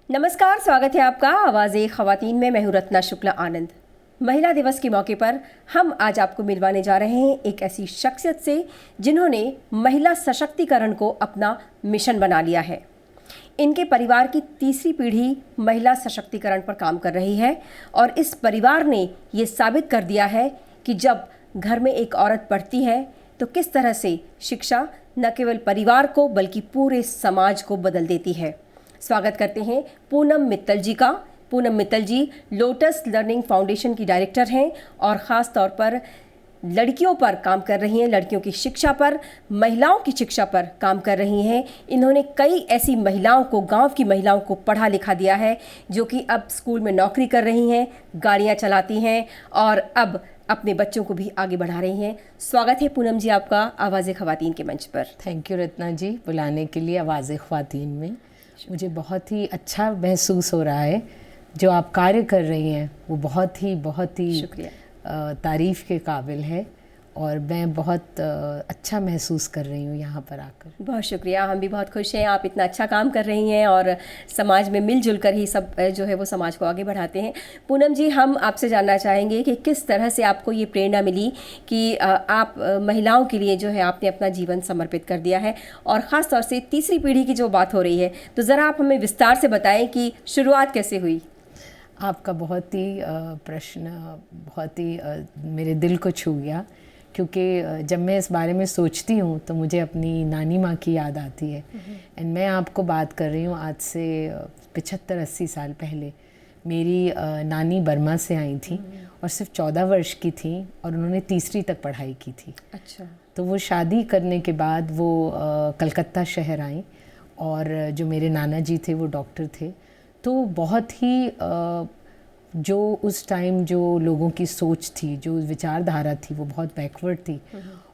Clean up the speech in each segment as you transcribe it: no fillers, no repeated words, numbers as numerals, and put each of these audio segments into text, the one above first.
नमस्कार, स्वागत है आपका आवाज़े ख़वातीन में। मैं हूं रत्ना शुक्ला आनंद। महिला दिवस के मौके पर हम आज आपको मिलवाने जा रहे हैं एक ऐसी शख्सियत से जिन्होंने महिला सशक्तिकरण को अपना मिशन बना लिया है। इनके परिवार की तीसरी पीढ़ी महिला सशक्तिकरण पर काम कर रही है और इस परिवार ने ये साबित कर दिया है कि जब घर में एक औरत पढ़ती है तो किस तरह से शिक्षा न केवल परिवार को बल्कि पूरे समाज को बदल देती है। स्वागत करते हैं पूनम मित्तल जी का। पूनम मित्तल जी लोटस लर्निंग फाउंडेशन की डायरेक्टर हैं और ख़ास तौर पर लड़कियों पर काम कर रही हैं, लड़कियों की शिक्षा पर, महिलाओं की शिक्षा पर काम कर रही हैं। इन्होंने कई ऐसी महिलाओं को, गांव की महिलाओं को पढ़ा लिखा दिया है जो कि अब स्कूल में नौकरी कर रही हैं, गाड़ियां चलाती हैं और अब अपने बच्चों को भी आगे बढ़ा रही हैं। स्वागत है पूनम जी आपका आवाज़े ख़वातीन के मंच पर। थैंक यू रत्ना जी, बुलाने के लिए आवाज़े ख़वातीन में। मुझे बहुत ही अच्छा महसूस हो रहा है। जो आप कार्य कर रही हैं वो बहुत ही शुक्रिया, तारीफ़ के काबिल है और मैं बहुत अच्छा महसूस कर रही हूँ यहाँ पर आकर। बहुत शुक्रिया। हम भी बहुत खुश हैं, आप इतना अच्छा काम कर रही हैं और समाज में मिलजुल कर ही सब जो है वो समाज को आगे बढ़ाते हैं। पूनम जी, हम आपसे जानना चाहेंगे कि किस तरह से आपको ये प्रेरणा मिली कि आप महिलाओं के लिए जो है आपने अपना जीवन समर्पित कर दिया है और ख़ास तौर से तीसरी पीढ़ी की जो बात हो रही है, तो ज़रा आप हमें विस्तार से बताएं कि शुरुआत कैसे हुई। आपका बहुत ही प्रश्न बहुत ही मेरे दिल को छू गया, क्योंकि जब मैं इस बारे में सोचती हूँ तो मुझे अपनी नानी माँ की याद आती है। एंड मैं आपको बात कर रही हूँ आज से 75-80 साल पहले। मेरी नानी बर्मा से आई थी और सिर्फ 14 वर्ष की थी और उन्होंने तीसरी तक पढ़ाई की थी। अच्छा। तो वो शादी करने के बाद वो कलकत्ता शहर आई और जो मेरे नाना जी थे वो डॉक्टर थे। तो बहुत ही जो उस टाइम जो लोगों की सोच थी, जो विचारधारा थी, वो बहुत बैकवर्ड थी।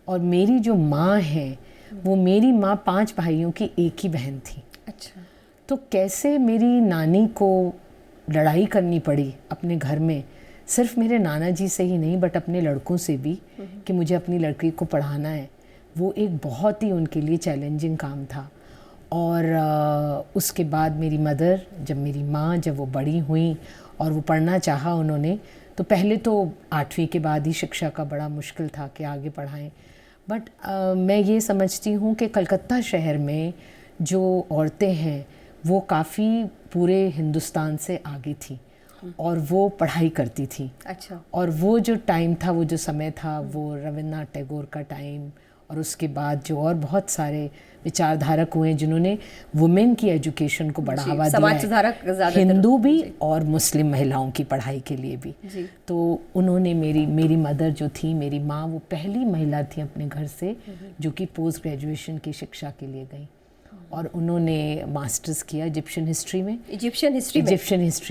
और मेरी जो माँ है वो मेरी माँ 5 भाइयों की एक ही बहन थी। अच्छा। तो कैसे मेरी नानी को लड़ाई करनी पड़ी अपने घर में, सिर्फ मेरे नाना जी से ही नहीं बट अपने लड़कों से भी, कि मुझे अपनी लड़की को पढ़ाना है। वो एक बहुत ही उनके लिए चैलेंजिंग काम था। और उसके बाद मेरी मदर, जब मेरी माँ जब वो बड़ी हुई और वो पढ़ना चाहा उन्होंने, तो पहले तो 8वीं के बाद ही शिक्षा का बड़ा मुश्किल था कि आगे पढ़ाएं। बट मैं ये समझती हूँ कि कलकत्ता शहर में जो औरतें हैं वो काफ़ी पूरे हिंदुस्तान से आगे थी और वो पढ़ाई करती थी। अच्छा। और वो जो टाइम था, वो जो समय था, वो रविन्द्रनाथ टैगोर का टाइम और उसके बाद जो और बहुत सारे विचारधारक हुए जिन्होंने वुमेन की एजुकेशन को बढ़ावा दिया, समाज सुधारक, हिंदू भी और मुस्लिम महिलाओं की पढ़ाई के लिए भी। तो उन्होंने मेरी मदर जो थी, मेरी माँ, वो पहली महिला थी अपने घर से जो कि पोस्ट ग्रेजुएशन की शिक्षा के लिए गई और उन्होंने मास्टर्स किया इजिप्शियन हिस्ट्री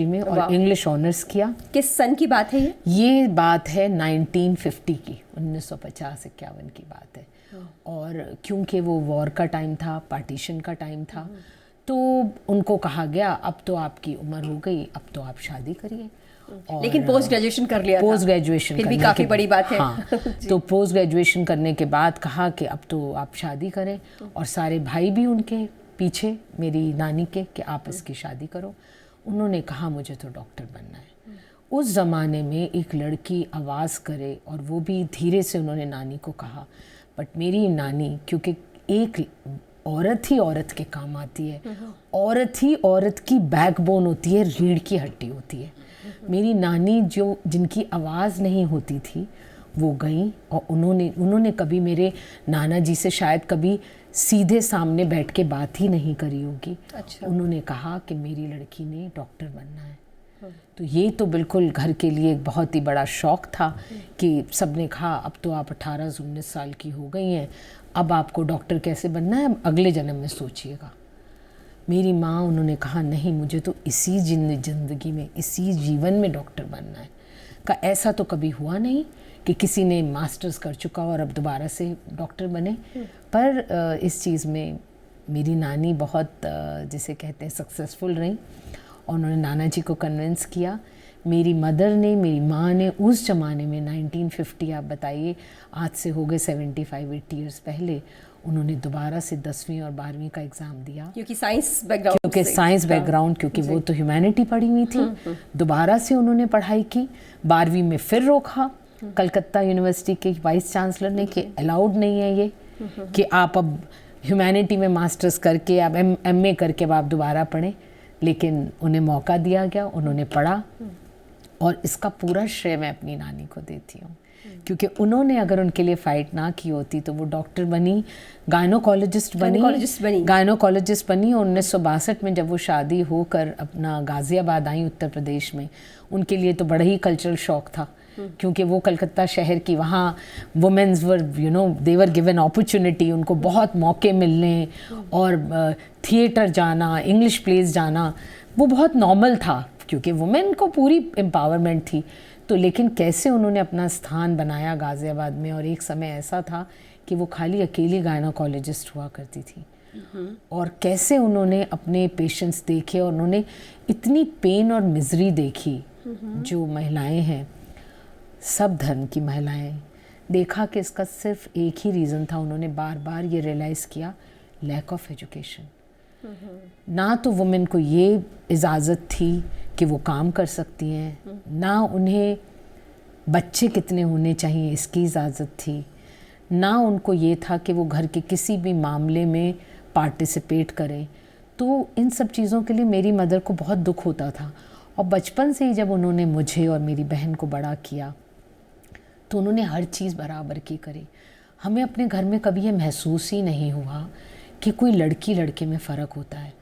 में और इंग्लिश ऑनर्स किया। किस सन की बात है ये बात है 1950 की, 1950-51 की बात है। और क्योंकि वो वॉर का टाइम था, पार्टीशन का टाइम था, तो उनको कहा गया अब तो आपकी उम्र हो गई, अब तो आप शादी करिए। लेकिन पोस्ट ग्रेजुएशन कर लिया, पोस्ट ग्रेजुएशन फिर भी काफ़ी बड़ी बात है। हाँ तो पोस्ट ग्रेजुएशन करने के बाद कहा कि अब तो आप शादी करें और सारे भाई भी उनके पीछे मेरी नानी के कि आप इसकी शादी करो। उन्होंने कहा मुझे तो डॉक्टर बनना है। उस ज़माने में एक लड़की आवाज़ करे, और वो भी धीरे से उन्होंने नानी को कहा। बट मेरी नानी, क्योंकि एक औरत ही औरत के काम आती है, औरत ही औरत की बैकबोन होती है, रीढ़ की हड्डी होती है। मेरी नानी जो जिनकी आवाज़ नहीं होती थी वो गई और उन्होंने कभी मेरे नाना जी से शायद कभी सीधे सामने बैठ के बात ही नहीं करी होगी। अच्छा। उन्होंने कहा कि मेरी लड़की ने डॉक्टर बनना है। तो ये तो बिल्कुल घर के लिए एक बहुत ही बड़ा शौक था कि सबने कहा अब तो आप 18-19 साल की हो गई हैं, अब आपको डॉक्टर कैसे बनना है, अगले जन्म में सोचिएगा। मेरी माँ, उन्होंने कहा नहीं, मुझे तो इसी ज़िंदगी में, इसी जीवन में डॉक्टर बनना है। का ऐसा तो कभी हुआ नहीं कि किसी ने मास्टर्स कर चुका और अब दोबारा से डॉक्टर बने। पर इस चीज़ में मेरी नानी बहुत जिसे कहते हैं सक्सेसफुल रही और उन्होंने नाना जी को कन्विंस किया। मेरी मदर ने, मेरी माँ ने उस ज़माने में 1950, आप बताइए आज से हो गए 75-80 ईयर्स पहले, उन्होंने दोबारा से 10वीं और 12वीं का एग्ज़ाम दिया, क्योंकि साइंस बैकग्राउंड, क्योंकि साइंस बैकग्राउंड, क्योंकि वो तो ह्यूमैनिटी पढ़ी हुई थी। दोबारा से उन्होंने पढ़ाई की, 12वीं में फिर रोका कलकत्ता यूनिवर्सिटी के वाइस चांसलर ने कि अलाउड नहीं है ये कि आप अब ह्यूमैनिटी में मास्टर्स करके अब एमए करके अब आप दोबारा पढ़ें। लेकिन उन्हें मौका दिया गया, उन्होंने पढ़ा, और इसका पूरा श्रेय मैं अपनी नानी को देती हूँ, क्योंकि उन्होंने अगर उनके लिए फ़ाइट ना की होती तो वो डॉक्टर बनी, गायनोकोलॉजिस्ट बनी। और 1962 में जब वो शादी होकर अपना गाज़ियाबाद आई उत्तर प्रदेश में, उनके लिए तो बड़ा ही कल्चरल शॉक था, क्योंकि वो कलकत्ता शहर की, वहाँ women's were they were given opportunity, उनको बहुत मौके मिलने, और थिएटर जाना, इंग्लिश प्लेस जाना, वो बहुत नॉर्मल था, क्योंकि वुमेन को पूरी एम्पावरमेंट थी। तो लेकिन कैसे उन्होंने अपना स्थान बनाया गाज़ियाबाद में, और एक समय ऐसा था कि वो खाली अकेली गायनोकोलॉजिस्ट हुआ करती थी, और कैसे उन्होंने अपने पेशेंट्स देखे, और उन्होंने इतनी पेन और मिजरी देखी। जो महिलाएं हैं, सब धर्म की महिलाएं, देखा कि इसका सिर्फ एक ही रीज़न था, उन्होंने बार बार ये रियलाइज़ किया, लैक ऑफ एजुकेशन। ना तो वुमेन को ये इजाज़त थी कि वो काम कर सकती हैं, ना उन्हें बच्चे कितने होने चाहिए इसकी इजाज़त थी, ना उनको ये था कि वो घर के किसी भी मामले में पार्टिसिपेट करें। तो इन सब चीज़ों के लिए मेरी मदर को बहुत दुख होता था, और बचपन से ही जब उन्होंने मुझे और मेरी बहन को बड़ा किया तो उन्होंने हर चीज़ बराबर की करी। हमें अपने घर में कभी ये महसूस ही नहीं हुआ कि कोई लड़की लड़के में फ़र्क होता है।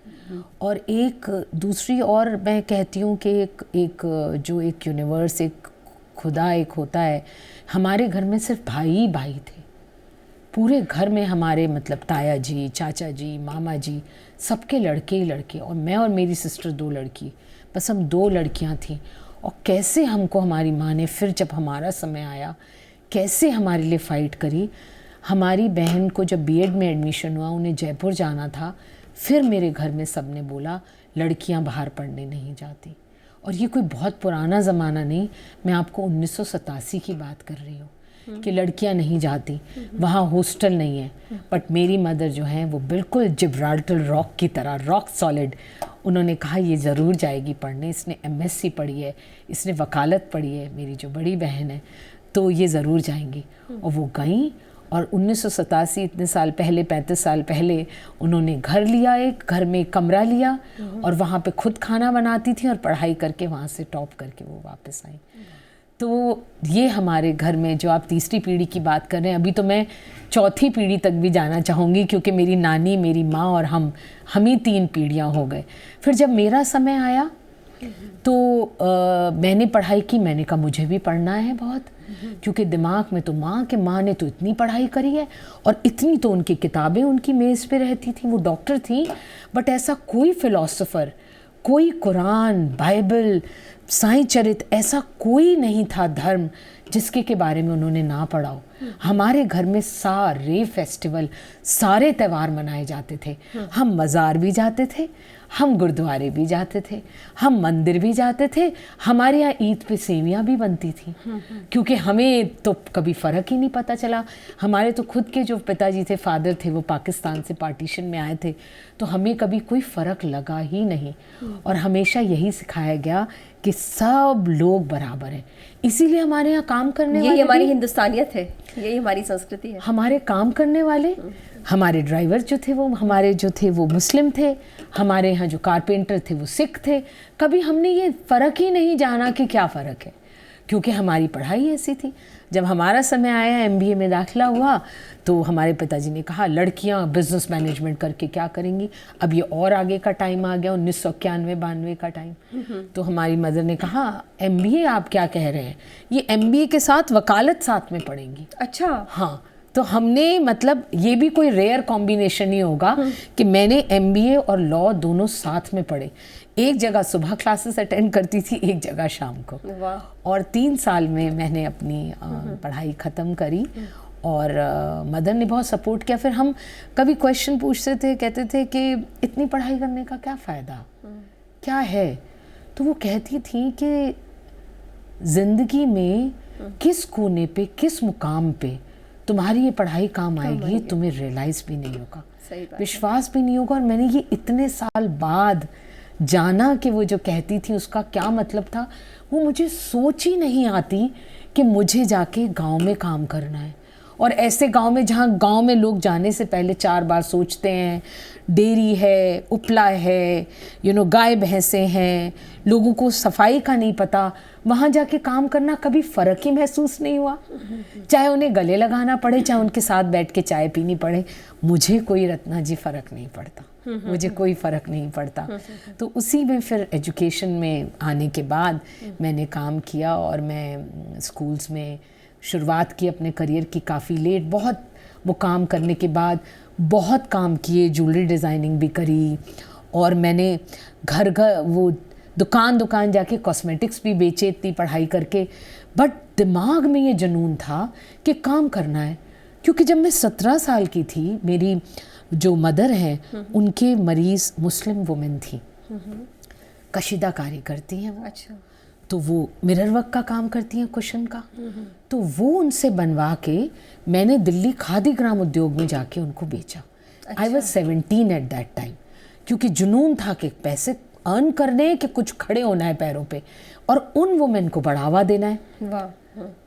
और एक दूसरी, और मैं कहती हूँ कि एक यूनिवर्स, एक खुदा एक होता है, हमारे घर में सिर्फ भाई ही भाई थे। पूरे घर में हमारे मतलब ताया जी, चाचा जी, मामा जी, सबके लड़के ही लड़के, और मैं और मेरी सिस्टर 2 लड़की, बस हम 2 लड़कियाँ थीं। और कैसे हमको हमारी माँ ने फिर जब हमारा समय आया, कैसे हमारे लिए फ़ाइट करी। हमारी बहन को जब बीएड में एडमिशन हुआ, उन्हें जयपुर जाना था, फिर मेरे घर में सब ने बोला लड़कियां बाहर पढ़ने नहीं जाती। और ये कोई बहुत पुराना ज़माना नहीं, मैं आपको 1987 की बात कर रही हूँ कि लड़कियां नहीं जाती, वहाँ हॉस्टल नहीं है। बट मेरी मदर जो है वो बिल्कुल जिब्राल्टर रॉक की तरह, रॉक सॉलिड, उन्होंने कहा ये ज़रूर जाएगी पढ़ने, इसने एमएससी पढ़ी है, इसने वकालत पढ़ी है, मेरी जो बड़ी बहन है, तो ये ज़रूर जाएंगी। और वो गईं, और 1987 इतने साल पहले, 35 साल पहले, उन्होंने घर लिया, एक घर में एक कमरा लिया, और वहाँ पे खुद खाना बनाती थी और पढ़ाई करके वहाँ से टॉप करके वो वापस आई। तो ये हमारे घर में, जो आप तीसरी पीढ़ी की बात कर रहे हैं, अभी तो मैं चौथी पीढ़ी तक भी जाना चाहूँगी, क्योंकि मेरी नानी, मेरी माँ और हम ही 3 पीढ़ियाँ हो गए। फिर जब मेरा समय आया तो मैंने पढ़ाई की, मैंने कहा मुझे भी पढ़ना है बहुत, क्योंकि दिमाग में तो माँ ने तो इतनी पढ़ाई करी है, और इतनी तो उनकी किताबें उनकी मेज़ पे रहती थी, वो डॉक्टर थी, बट ऐसा कोई फ़िलासफ़र, कोई कुरान, बाइबल, साईं चरित, ऐसा कोई नहीं था धर्म जिसके के बारे में उन्होंने ना पढ़ा हो। हमारे घर में सारे फेस्टिवल, सारे त्यौहार मनाए जाते थे। हम मज़ार भी जाते थे, हम गुरुद्वारे भी जाते थे, हम मंदिर भी जाते थे, हमारे यहाँ ईद पे सेवियाँ भी बनती थी, क्योंकि हमें तो कभी फ़र्क ही नहीं पता चला। हमारे तो खुद के जो पिताजी थे, फादर थे, वो पाकिस्तान से पार्टीशन में आए थे, तो हमें कभी कोई फ़र्क लगा ही नहीं। और हमेशा यही सिखाया गया कि सब लोग बराबर हैं। इसीलिए हमारे यहाँ काम करने वाले, यही हमारी हिंदुस्तानियत है, यही हमारी संस्कृति है। हमारे काम करने वाले, हमारे ड्राइवर जो थे वो मुस्लिम थे, हमारे यहाँ जो कारपेंटर थे वो सिख थे। कभी हमने ये फ़र्क ही नहीं जाना कि क्या फ़र्क है, क्योंकि हमारी पढ़ाई ऐसी थी। जब हमारा समय आया, एमबीए में दाखिला हुआ, तो हमारे पिताजी ने कहा लड़कियां बिज़नेस मैनेजमेंट करके क्या करेंगी। अब ये और आगे का टाइम आ गया, 1991-92 का टाइम। तो हमारी मदर ने कहा एमबीए आप क्या कह रहे हैं, ये एमबीए के साथ वकालत साथ में पढ़ेंगी। अच्छा, हाँ। तो हमने, मतलब ये भी कोई रेयर कॉम्बिनेशन ही होगा कि मैंने एमबीए और लॉ दोनों साथ में पढ़े। एक जगह सुबह क्लासेस अटेंड करती थी, एक जगह शाम को। और 3 साल में मैंने अपनी पढ़ाई ख़त्म करी, और मदर ने बहुत सपोर्ट किया। फिर हम कभी क्वेश्चन पूछते थे, कहते थे कि इतनी पढ़ाई करने का क्या फ़ायदा, क्या है। तो वो कहती थी कि ज़िंदगी में किस कोने पे, किस मुकाम पे तुम्हारी ये पढ़ाई काम आएगी, तुम्हें रियलाइज भी नहीं होगा, सही बात, विश्वास भी नहीं होगा। और मैंने ये इतने साल बाद जाना कि वो जो कहती थी उसका क्या मतलब था। वो मुझे सोच ही नहीं आती कि मुझे जाके गांव में काम करना है, और ऐसे गांव में जहाँ गांव में लोग जाने से पहले 4 बार सोचते हैं, डेयरी है, उपला है, गाय भैंसे हैं, लोगों को सफाई का नहीं पता, वहाँ जाके काम करना कभी फ़र्क ही महसूस नहीं हुआ। चाहे उन्हें गले लगाना पड़े, चाहे उनके साथ बैठ के चाय पीनी पड़े, मुझे कोई रत्ना जी फ़र्क नहीं पड़ता, मुझे कोई फ़र्क नहीं पड़ता। तो उसी में फिर एजुकेशन में आने के बाद मैंने काम किया, और मैं स्कूल्स में शुरुआत की अपने करियर की काफ़ी लेट। बहुत मुकाम करने के बाद बहुत काम किए, ज्वेलरी डिज़ाइनिंग भी करी, और मैंने घर वो दुकान जाके कॉस्मेटिक्स भी बेचे इतनी पढ़ाई करके। बट दिमाग में ये जुनून था कि काम करना है, क्योंकि जब मैं 17 साल की थी, मेरी जो मदर हैं उनके मरीज़ मुस्लिम वुमेन थी, कशीदाकारी करती हैं वो। अच्छा। तो वो मिरर वर्क का काम करती हैं, कुशन का। तो वो उनसे बनवा के मैंने दिल्ली खादी ग्राम उद्योग में जाके उनको बेचा। I was 17 at that time, क्योंकि जुनून था कि पैसे अर्न करने कि कुछ खड़े होना है पैरों पे, और उन वुमेन को बढ़ावा देना है। वाह।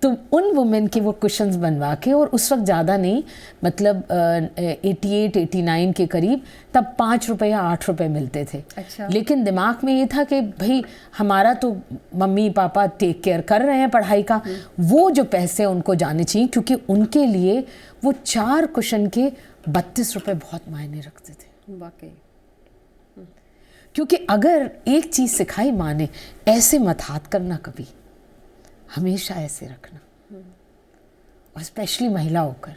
तो उन वुमेन के वो कुशन्स बनवा के, और उस वक्त ज़्यादा नहीं, मतलब 88-89 के करीब, तब 5 रुपये या 8 रुपये मिलते थे। अच्छा। लेकिन दिमाग में ये था कि भाई हमारा तो मम्मी पापा टेक केयर कर रहे हैं पढ़ाई का, वो जो पैसे उनको जाने चाहिए, क्योंकि उनके लिए वो 4 कुशन के 32 रुपये बहुत मायने रखते थे। वाकई। क्योंकि अगर एक चीज़ सिखाई माँ ने, ऐसे मत हाथ करना कभी, हमेशा ऐसे रखना, और स्पेशली महिला होकर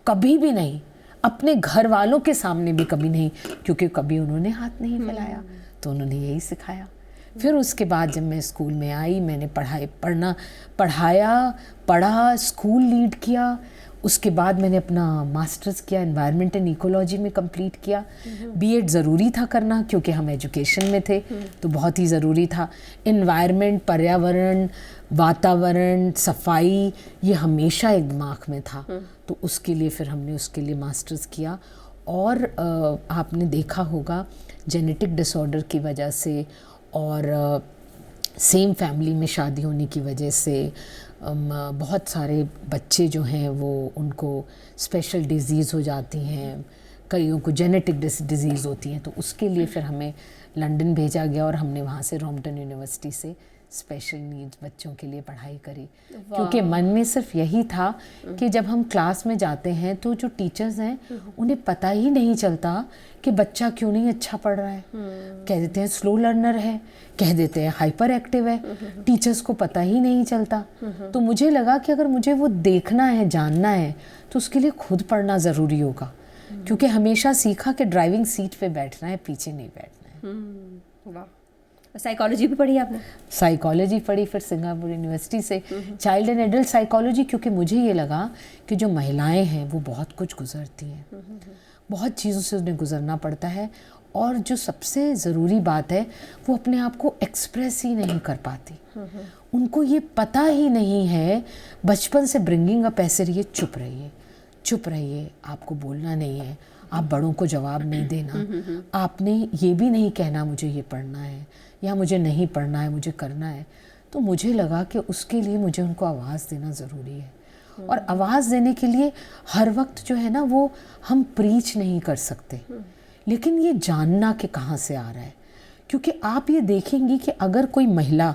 कभी भी नहीं, अपने घर वालों के सामने भी कभी नहीं, क्योंकि कभी उन्होंने हाथ नहीं फैलाया, तो उन्होंने यही सिखाया। फिर उसके बाद जब मैं स्कूल में आई, मैंने पढ़ा, स्कूल लीड किया। उसके बाद मैंने अपना मास्टर्स किया, एनवायरनमेंट एंड इकोलॉजी में कंप्लीट किया। बीएड ज़रूरी था करना, क्योंकि हम एजुकेशन में थे, तो बहुत ही ज़रूरी था। एनवायरनमेंट, पर्यावरण, वातावरण, सफाई, ये हमेशा एक दिमाग में था। तो उसके लिए फिर हमने उसके लिए मास्टर्स किया। और आपने देखा होगा जेनेटिक डिसऑर्डर की वजह से, और सेम फैमिली में शादी होने की वजह से, बहुत सारे बच्चे जो हैं वो उनको स्पेशल डिज़ीज़ हो जाती हैं, कईयों को जेनेटिक डिज़ीज़ होती हैं। तो उसके लिए फिर हमें लंदन भेजा गया, और हमने वहाँ से रॉम्पटन यूनिवर्सिटी से स्पेशल नीड्स बच्चों के लिए पढ़ाई करी। क्योंकि मन में सिर्फ यही था कि जब हम क्लास में जाते हैं तो जो टीचर्स हैं उन्हें पता ही नहीं चलता कि बच्चा क्यों नहीं अच्छा पढ़ रहा है। कह देते हैं स्लो लर्नर है, कह देते हैं हाइपर एक्टिव है, टीचर्स को पता ही नहीं चलता। तो मुझे लगा कि अगर मुझे वो देखना है, जानना है, तो उसके लिए खुद पढ़ना ज़रूरी होगा। क्योंकि हमेशा सीखा कि ड्राइविंग सीट पे बैठना है, पीछे नहीं बैठना है। वाह। साइकोलॉजी भी पढ़ी आपने? साइकोलॉजी पढ़ी फिर सिंगापुर यूनिवर्सिटी से, चाइल्ड एंड एडल्ट साइकोलॉजी, क्योंकि मुझे ये लगा कि जो महिलाएं हैं वो बहुत कुछ गुजरती हैं, बहुत चीज़ों से उन्हें गुजरना पड़ता है, और जो सबसे ज़रूरी बात है वो अपने आप को एक्सप्रेस ही नहीं कर पाती। उनको ये पता ही नहीं है, बचपन से ब्रिंगिंग अप ऐसे रहिए, चुप रहिए, चुप रहिए, आपको बोलना नहीं है, आप बड़ों को जवाब नहीं देना, आपने ये भी नहीं कहना मुझे ये पढ़ना है या मुझे नहीं पढ़ना है, मुझे करना है। तो मुझे लगा कि उसके लिए मुझे उनको आवाज़ देना ज़रूरी है। और आवाज़ देने के लिए हर वक्त जो है ना वो हम प्रीच नहीं कर सकते, लेकिन ये जानना कि कहाँ से आ रहा है। क्योंकि आप ये देखेंगी कि अगर कोई महिला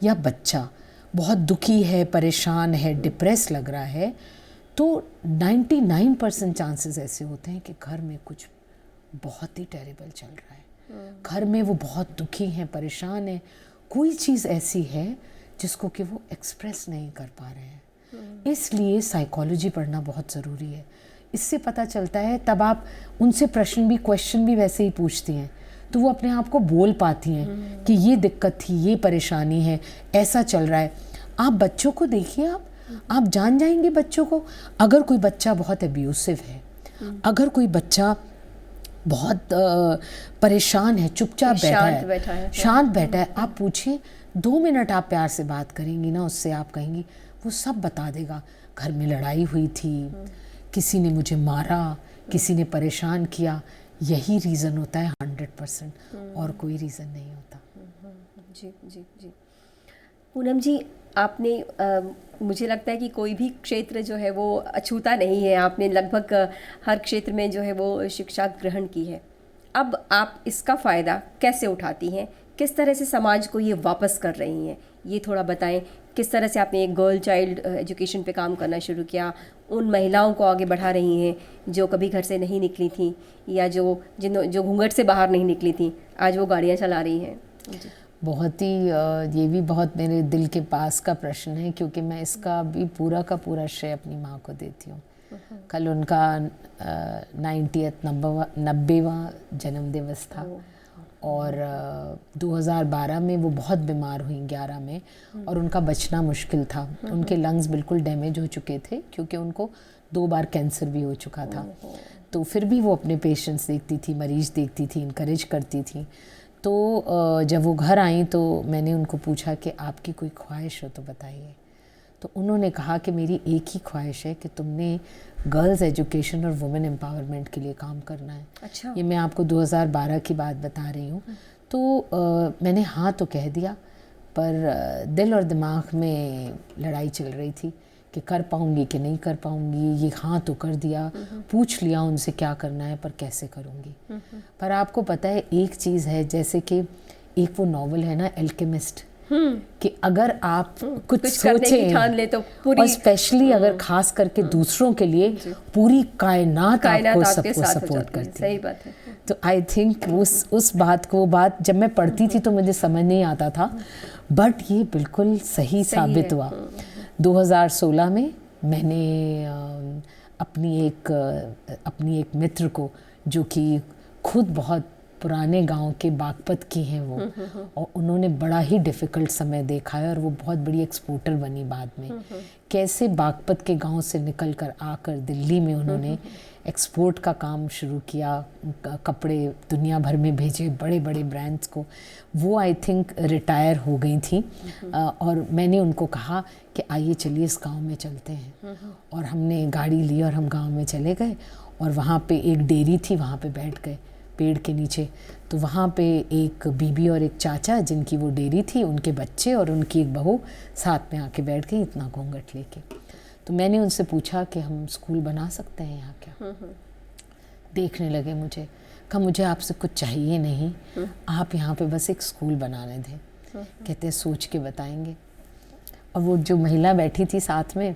या बच्चा बहुत दुखी है, परेशान है, डिप्रेस लग रहा है, तो 99% चांसेस ऐसे होते हैं कि घर में कुछ बहुत ही टेरिबल चल रहा है। घर में वो बहुत दुखी हैं, परेशान हैं, कोई चीज़ ऐसी है जिसको कि वो एक्सप्रेस नहीं कर पा रहे हैं। इसलिए साइकोलॉजी पढ़ना बहुत ज़रूरी है। इससे पता चलता है, तब आप उनसे क्वेश्चन भी वैसे ही पूछती हैं, तो वो अपने आप को बोल पाती हैं कि ये दिक्कत थी, ये परेशानी है, ऐसा चल रहा है। आप बच्चों को देखिए, आप जान जाएंगे बच्चों को। अगर कोई बच्चा बहुत अब्यूसिव है, अगर कोई बच्चा बहुत परेशान है, चुपचाप बैठा है, शांत बैठा है, आप पूछिए, 2 मिनट आप प्यार से बात करेंगी ना उससे, आप कहेंगी वो सब बता देगा। घर में लड़ाई हुई थी, किसी ने मुझे मारा, किसी ने परेशान किया, यही रीज़न होता है 100%, और कोई रीज़न नहीं होता। जी जी जी। पूनम जी, आपने मुझे लगता है कि कोई भी क्षेत्र जो है वो अछूता नहीं है, आपने लगभग हर क्षेत्र में जो है वो शिक्षा ग्रहण की है। अब आप इसका फ़ायदा कैसे उठाती हैं, किस तरह से समाज को ये वापस कर रही हैं, ये थोड़ा बताएं। किस तरह से आपने एक गर्ल चाइल्ड एजुकेशन पे काम करना शुरू किया, उन महिलाओं को आगे बढ़ा रही हैं जो कभी घर से नहीं निकली थी, या जो घूंघट से बाहर नहीं निकली थी, आज वो गाड़ियाँ चला रही हैं। बहुत ही ये भी बहुत मेरे दिल के पास का प्रश्न है, क्योंकि मैं इसका भी पूरा का पूरा श्रेय अपनी माँ को देती हूँ। कल उनका 90वां जन्म दिवस था, और 2012 में वो बहुत बीमार हुई, 11 में, और उनका बचना मुश्किल था। उनके लंग्स बिल्कुल डैमेज हो चुके थे, क्योंकि उनको 2 बार कैंसर भी हो चुका था। तो फिर भी वो अपने पेशेंट्स देखती थी, मरीज देखती थी, इनकरेज करती थी। तो जब वो घर आई तो मैंने उनको पूछा कि आपकी कोई ख्वाहिश हो तो बताइए। तो उन्होंने कहा कि मेरी एक ही ख्वाहिश है कि तुमने गर्ल्स एजुकेशन और वुमेन एम्पावरमेंट के लिए काम करना है। अच्छा। ये मैं आपको 2012 की बात बता रही हूँ। तो मैंने हाँ तो कह दिया, पर दिल और दिमाग में लड़ाई चल रही थी कि कर पाऊँगी कि नहीं कर पाऊँगी। ये हाँ तो कर दिया, पूछ लिया उनसे क्या करना है, पर कैसे करूँगी। पर आपको पता है एक चीज़ है, जैसे कि एक वो नॉवल है ना एल्केमिस्ट, कि अगर आप कुछ सोचें ठान ले तो पूरी, और स्पेशली अगर खास करके दूसरों के लिए, पूरी कायनात आपको सबको सपोर्ट करती है। सही बात है। तो आई थिंक उस बात को, बात जब मैं पढ़ती थी तो मुझे समझ नहीं आता था, बट ये बिल्कुल सही साबित हुआ। 2016 में मैंने अपनी एक मित्र को, जो कि खुद बहुत पुराने गांव के बागपत की हैं वो, और उन्होंने बड़ा ही डिफ़िकल्ट समय देखा है, और वो बहुत बड़ी एक्सपोर्टर बनी बाद में। कैसे बागपत के गांव से निकल कर आकर दिल्ली में उन्होंने एक्सपोर्ट का काम शुरू किया, कपड़े दुनिया भर में भेजे बड़े बड़े ब्रांड्स को। वो आई थिंक रिटायर हो गई थी, और मैंने उनको कहा कि आइए चलिए इस गांव में चलते हैं। और हमने गाड़ी ली और हम गांव में चले गए, और वहाँ पे एक डेयरी थी, वहाँ पे बैठ गए पेड़ के नीचे। तो वहाँ पे एक बीबी और एक चाचा, जिनकी वो डेयरी थी, उनके बच्चे और उनकी एक बहू साथ में आके बैठ गई, इतना घूंघट लेके। तो मैंने उनसे पूछा कि हम स्कूल बना सकते हैं यहाँ क्या? देखने लगे मुझे, कहा मुझे आपसे कुछ चाहिए नहीं, आप यहाँ पे बस एक स्कूल बनाने दें। कहते हैं सोच के बताएंगे। और वो जो महिला बैठी थी साथ में,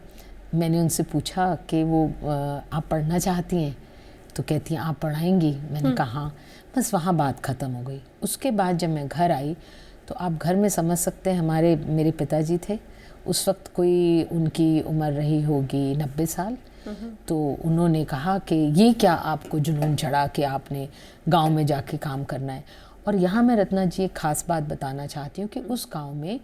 मैंने उनसे पूछा कि वो आप पढ़ना चाहती हैं? तो कहती हैं आप पढ़ाएंगी? मैंने कहा हाँ। बस वहाँ बात ख़त्म हो गई। उसके बाद जब मैं घर आई तो आप घर में समझ सकते हैं, मेरे पिताजी थे उस वक्त, कोई उनकी उम्र रही होगी 90 साल। तो उन्होंने कहा कि ये क्या आपको जुनून चढ़ा कि आपने गांव में जाके काम करना है। और यहाँ मैं रत्ना जी एक ख़ास बात बताना चाहती हूँ कि उस गांव में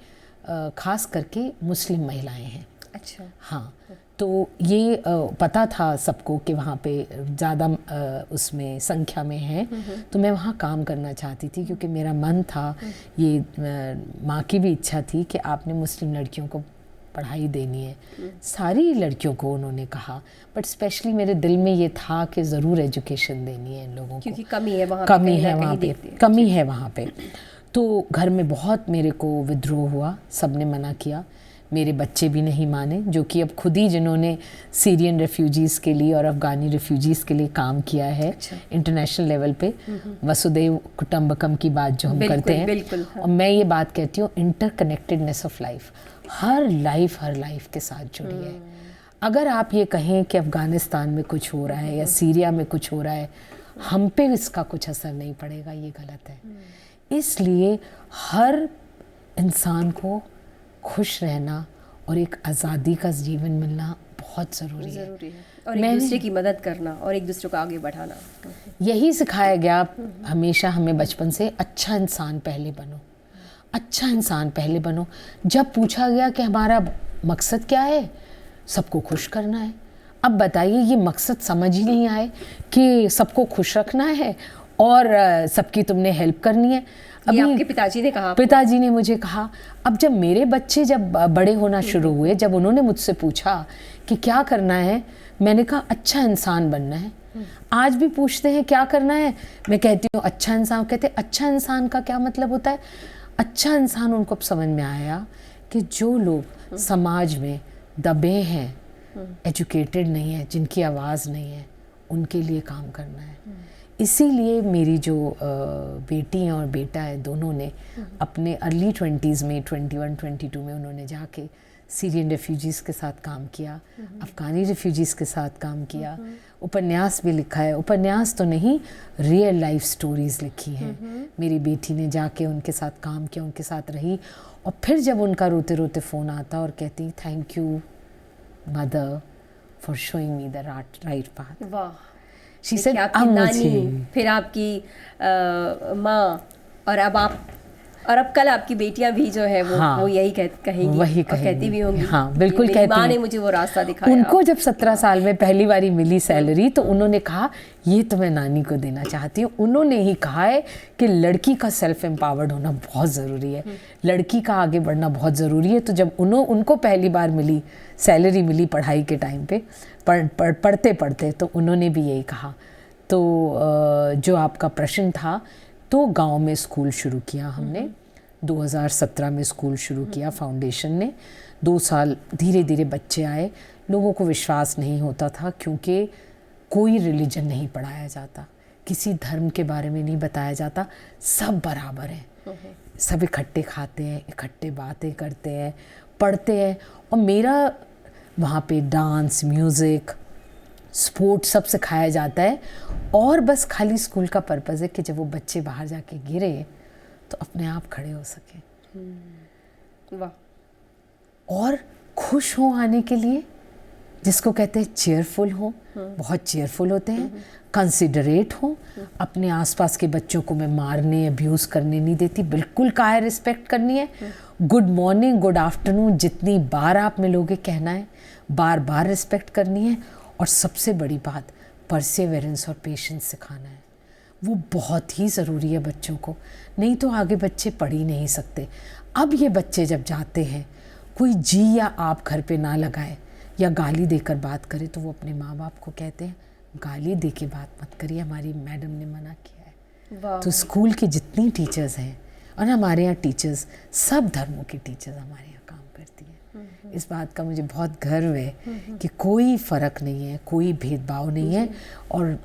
ख़ास करके मुस्लिम महिलाएं हैं। अच्छा। हाँ, तो ये पता था सबको कि वहाँ पे ज़्यादा उसमें संख्या में हैं। तो मैं वहाँ काम करना चाहती थी, क्योंकि मेरा मन था, ये माँ की भी इच्छा थी कि आपने मुस्लिम लड़कियों को पढ़ाई देनी है। सारी लड़कियों को उन्होंने कहा, बट स्पेशली मेरे दिल में ये था कि ज़रूर एजुकेशन देनी है इन लोगों को, क्योंकि कमी है वहाँ कमी है वहाँ पे। तो घर में बहुत मेरे को विद्रोह हुआ, सब ने मना किया, मेरे बच्चे भी नहीं माने, जो कि अब खुद ही जिन्होंने सीरियन रेफ्यूजीज़ के लिए और अफ़गानी रेफ्यूजीज़ के लिए काम किया है। अच्छा। इंटरनेशनल लेवल पे वसुदेव कुटुंबकम की बात जो हम करते हैं। बिल्कुल, हाँ। और मैं ये बात कहती हूँ interconnectedness of life, her life के साथ जुड़ी है। अगर आप ये कहें कि अफ़गानिस्तान में कुछ हो रहा है या सीरिया में कुछ हो रहा है, हम पे इसका कुछ असर नहीं पड़ेगा, ये गलत है। इसलिए हर इंसान को खुश रहना और एक आज़ादी का जीवन मिलना बहुत ज़रूरी है। और एक दूसरे की मदद करना और एक दूसरे को आगे बढ़ाना, यही सिखाया गया हमेशा हमें बचपन से। अच्छा इंसान पहले बनो, अच्छा इंसान पहले बनो। जब पूछा गया कि हमारा मकसद क्या है, सबको खुश करना है। अब बताइए, ये मकसद समझ ही नहीं आए कि सबको खुश रखना है और सबकी तुमने हेल्प करनी है। ये आपके पिताजी ने कहा? पिताजी ने मुझे कहा। अब जब मेरे बच्चे जब बड़े होना शुरू हुए, जब उन्होंने मुझसे पूछा कि क्या करना है, मैंने कहा अच्छा इंसान बनना है। आज भी पूछते हैं क्या करना है, मैं कहती हूँ अच्छा इंसान। कहते हैं अच्छा इंसान का क्या मतलब होता है? अच्छा इंसान उनको अब समझ में आया कि जो लोग समाज में दबे हैं, एजुकेटेड नहीं है, जिनकी आवाज़ नहीं है, उनके लिए काम करना है। इसीलिए मेरी जो बेटी और बेटा है, दोनों ने अपने अर्ली 20s में 21-22 में उन्होंने जाके सीरियन रेफ्यूजीज़ के साथ काम किया, अफ़गानी रेफ्यूजीज़ के साथ काम किया, उपन्यास भी लिखा है। उपन्यास तो नहीं, रियल लाइफ स्टोरीज़ लिखी हैं। मेरी बेटी ने जाके उनके साथ काम किया, उनके साथ रही, और फिर जब उनका रोते रोते फ़ोन आता और कहती thank you mother for showing me the right path. वाह, शी सेड आपकी नानी, फिर आपकी माँ, और अब आप, और अब कल आपकी बेटियां भी जो है वो यही कहेंगी, वही और कहती भी होंगी। हाँ, बिल्कुल कहती। माँ ने मुझे वो रास्ता दिखाया। उनको जब 17 साल में पहली बारी मिली सैलरी, तो उन्होंने कहा ये तो मैं नानी को देना चाहती हूँ। उन्होंने ही कहा है कि लड़की का सेल्फ एम्पावर्ड होना बहुत ज़रूरी है, लड़की का आगे बढ़ना बहुत ज़रूरी है। तो जब उनको पहली बार मिली सैलरी, मिली पढ़ाई के टाइम पे, पढ़ते पढ़ते, तो उन्होंने भी यही कहा। तो जो आपका प्रश्न था, तो गांव में स्कूल शुरू किया हमने, 2017 में स्कूल शुरू किया फाउंडेशन ने। 2 साल धीरे धीरे बच्चे आए। लोगों को विश्वास नहीं होता था, क्योंकि कोई रिलीजन नहीं पढ़ाया जाता, किसी धर्म के बारे में नहीं बताया जाता, सब बराबर हैं, सब इकट्ठे खाते हैं, इकट्ठे बातें करते हैं, पढ़ते हैं। और मेरा वहाँ पे डांस, म्यूज़िक, स्पोर्ट सब सिखाया जाता है। और बस खाली स्कूल का पर्पज़ है कि जब वो बच्चे बाहर जाके गिरे तो अपने आप खड़े हो सके। वाह। और खुश हो आने के लिए, जिसको कहते हैं चेयरफुल हो, बहुत चेयरफुल होते हैं, कंसिडरेट हो। अपने आसपास के बच्चों को मैं मारने, अब्यूज़ करने नहीं देती, बिल्कुल कायर रिस्पेक्ट करनी है। गुड मॉर्निंग, गुड आफ्टरनून जितनी बार आप मिलोगे कहना है, बार बार रिस्पेक्ट करनी है। और सबसे बड़ी बात, परसेवरेंस और पेशेंस सिखाना है। वो बहुत ही ज़रूरी है बच्चों को, नहीं तो आगे बच्चे पढ़ ही नहीं सकते। अब ये बच्चे जब जाते हैं, कोई जी या आप घर पे ना लगाए या गाली देकर बात करे, तो वो अपने माँ बाप को कहते हैं गाली दे के बात मत करिए, हमारी मैडम ने मना किया है। तो स्कूल के जितनी टीचर्स हैं, और हमारे यहाँ टीचर्स, सब धर्मों की टीचर्स हमारे यहाँ काम करती हैं। इस बात का मुझे बहुत गर्व है कि कोई फ़र्क नहीं है, कोई भेदभाव नहीं है, और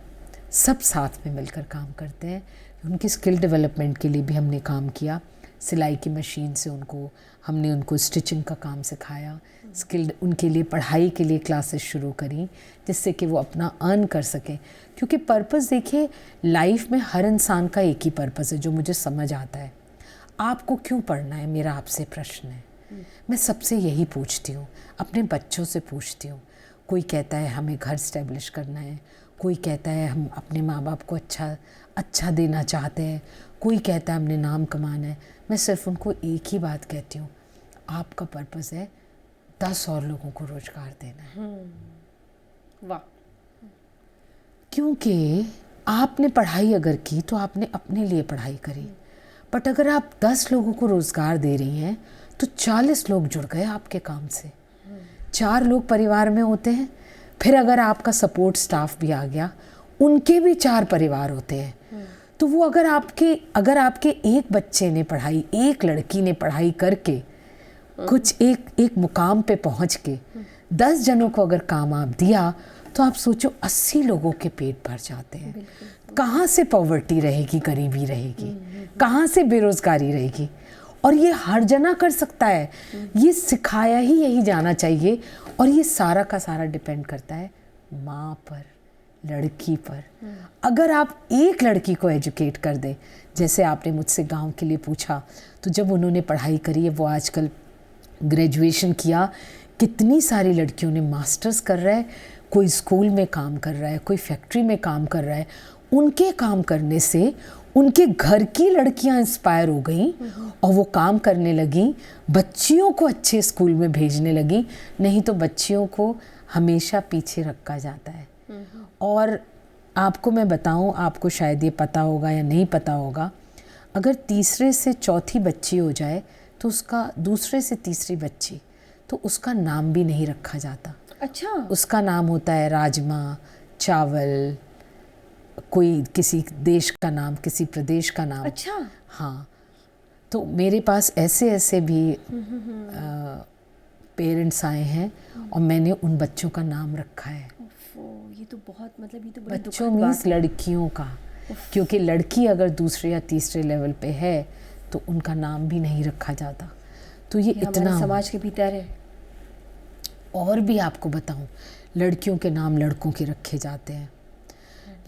सब साथ में मिलकर काम करते हैं। उनकी स्किल डेवलपमेंट के लिए भी हमने काम किया। सिलाई की मशीन से हमने उनको स्टिचिंग का काम सिखाया, स्किल उनके लिए पढ़ाई के लिए क्लासेस शुरू करी, जिससे कि वो अपना अर्न कर सकें। क्योंकि पर्पस देखिए, लाइफ में हर इंसान का एक ही पर्पस है जो मुझे समझ आता है। आपको क्यों पढ़ना है, मेरा आपसे प्रश्न है। मैं सबसे यही पूछती हूँ, अपने बच्चों से पूछती हूँ। कोई कहता है हमें घर स्टैब्लिश करना है, कोई कहता है हम अपने माँ बाप को अच्छा देना चाहते हैं, कोई कहता है हमने नाम कमाना है। मैं सिर्फ उनको एक ही बात कहती हूँ, आपका पर्पस है 10 और लोगों को रोजगार देना है। वाह। क्योंकि आपने पढ़ाई अगर की तो आपने अपने लिए पढ़ाई करी, बट अगर आप 10 लोगों को रोजगार दे रही हैं तो 40 लोग जुड़ गए आपके काम से। 4 लोग परिवार में होते हैं, फिर अगर आपका सपोर्ट स्टाफ भी आ गया, उनके भी 4 परिवार होते हैं। तो वो अगर आपके एक बच्चे ने पढ़ाई, एक लड़की ने पढ़ाई करके कुछ एक मुकाम पे पहुंच के 10 जनों को अगर काम आप दिया, तो आप सोचो 80 लोगों के पेट भर जाते हैं। कहाँ से पॉवर्टी रहेगी, गरीबी रहेगी, कहाँ से बेरोजगारी रहेगी। और ये हर जना कर सकता है, ये सिखाया ही यही जाना चाहिए। और ये सारा का सारा डिपेंड करता है माँ पर, लड़की पर। अगर आप एक लड़की को एजुकेट कर दें, जैसे आपने मुझसे गांव के लिए पूछा, तो जब उन्होंने पढ़ाई करी है, वो आजकल ग्रेजुएशन किया, कितनी सारी लड़कियों ने मास्टर्स कर रहा है, कोई स्कूल में काम कर रहा है, कोई फैक्ट्री में काम कर रहा है। उनके काम करने से उनके घर की लड़कियां इंस्पायर हो गई और वो काम करने लगी, बच्चियों को अच्छे स्कूल में भेजने लगी। नहीं तो बच्चियों को हमेशा पीछे रखा जाता है। और आपको मैं बताऊं, आपको शायद ये पता होगा या नहीं पता होगा, अगर तीसरे से चौथी बच्ची हो जाए तो उसका दूसरे से तीसरी बच्ची, तो उसका नाम भी नहीं रखा जाता। अच्छा। उसका नाम होता है राजमा, चावल, कोई किसी देश का नाम, किसी प्रदेश का नाम। अच्छा। हाँ, तो मेरे पास ऐसे ऐसे भी पेरेंट्स आए हैं और मैंने उन बच्चों का नाम रखा है। ये तो बहुत, मतलब ये तो बड़ी बच्चों दुखद मीन्स बात है। लड़कियों का, क्योंकि लड़की अगर दूसरे या तीसरे लेवल पे है तो उनका नाम भी नहीं रखा जाता। तो ये हमारे इतना समाज के भीतर है। और भी आपको बताऊं, लड़कियों के नाम लड़कों के रखे जाते हैं।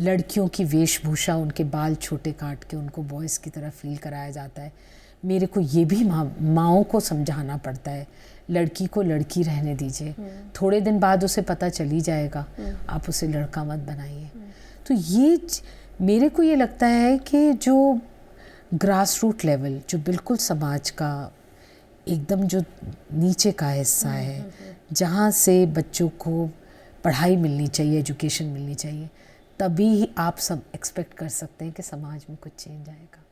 लड़कियों की वेशभूषा, उनके बाल छोटे काट के उनको बॉयज़ की तरह फील कराया जाता है। मेरे को ये भी माँओं को समझाना पड़ता है, लड़की को लड़की रहने दीजिए, थोड़े दिन बाद उसे पता चली जाएगा, आप उसे लड़का मत बनाइए। तो ये मेरे को ये लगता है कि जो ग्रास रूट लेवल, जो बिल्कुल समाज का एकदम जो नीचे का हिस्सा है, जहाँ से बच्चों को पढ़ाई मिलनी चाहिए, एजुकेशन मिलनी चाहिए, तभी आप सब एक्सपेक्ट कर सकते हैं कि समाज में कुछ चेंज आएगा।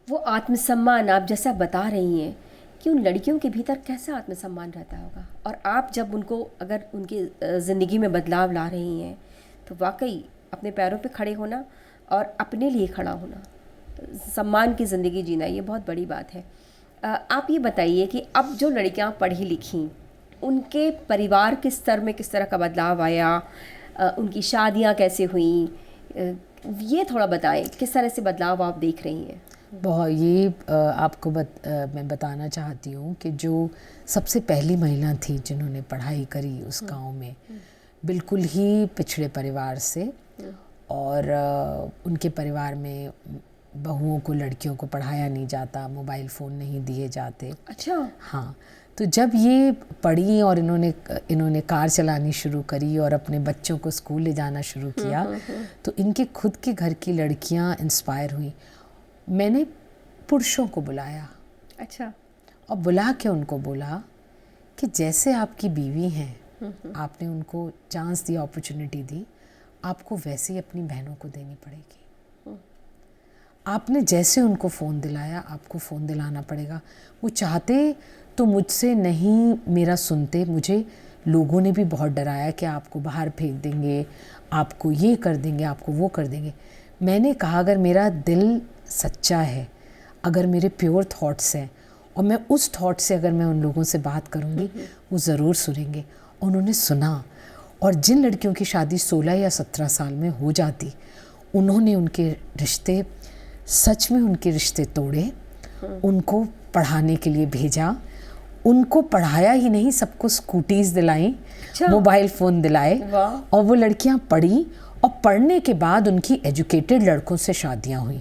वो आत्मसम्मान आप जैसा बता रही हैं कि उन लड़कियों के भीतर कैसा आत्मसम्मान रहता होगा, और आप जब उनको, अगर उनकी ज़िंदगी में बदलाव ला रही हैं, तो वाकई अपने पैरों पे खड़े होना और अपने लिए खड़ा होना, सम्मान की ज़िंदगी जीना, ये बहुत बड़ी बात है। आप ये बताइए कि अब जो लड़कियां पढ़ी लिखी, उनके परिवार के स्तर में किस तरह का बदलाव आया, उनकी शादियां कैसे हुई, ये थोड़ा बताएं, किस तरह से बदलाव आप देख रही हैं? बहुत ये आपको मैं बताना चाहती हूँ कि जो सबसे पहली महिला थी जिन्होंने पढ़ाई करी उस गांव में, बिल्कुल ही पिछड़े परिवार से, और उनके परिवार में बहुओं को, लड़कियों को पढ़ाया नहीं जाता, मोबाइल फ़ोन नहीं दिए जाते। अच्छा। हाँ, तो जब ये पढ़ी और इन्होंने कार चलानी शुरू करी और अपने बच्चों को स्कूल ले जाना शुरू किया, तो इनके खुद के घर की लड़कियां इंस्पायर हुई। मैंने पुरुषों को बुलाया। अच्छा। और बुला के उनको बोला कि जैसे आपकी बीवी हैं, आपने उनको चांस दी, अपॉर्चुनिटी दी, आपको वैसे ही अपनी बहनों को देनी पड़ेगी। आपने जैसे उनको फ़ोन दिलाया, आपको फ़ोन दिलाना पड़ेगा। वो चाहते तो मुझसे नहीं मेरा सुनते, मुझे लोगों ने भी बहुत डराया कि आपको बाहर फेंक देंगे, आपको ये कर देंगे, आपको वो कर देंगे। मैंने कहा अगर मेरा दिल सच्चा है, अगर मेरे प्योर थॉट्स हैं और मैं उस थॉट से अगर मैं उन लोगों से बात करूँगी, वो ज़रूर सुनेंगे। उन्होंने सुना, और जिन लड़कियों की शादी 16 या 17 साल में हो जाती, उन्होंने उनके रिश्ते, सच में उनके रिश्ते तोड़े, उनको पढ़ाने के लिए भेजा। उनको पढ़ाया ही नहीं, सबको स्कूटीज़ दिलाई, मोबाइल फ़ोन दिलाए, और वो लड़कियां पढ़ी, और पढ़ने के बाद उनकी एजुकेटेड लड़कों से शादियां हुई।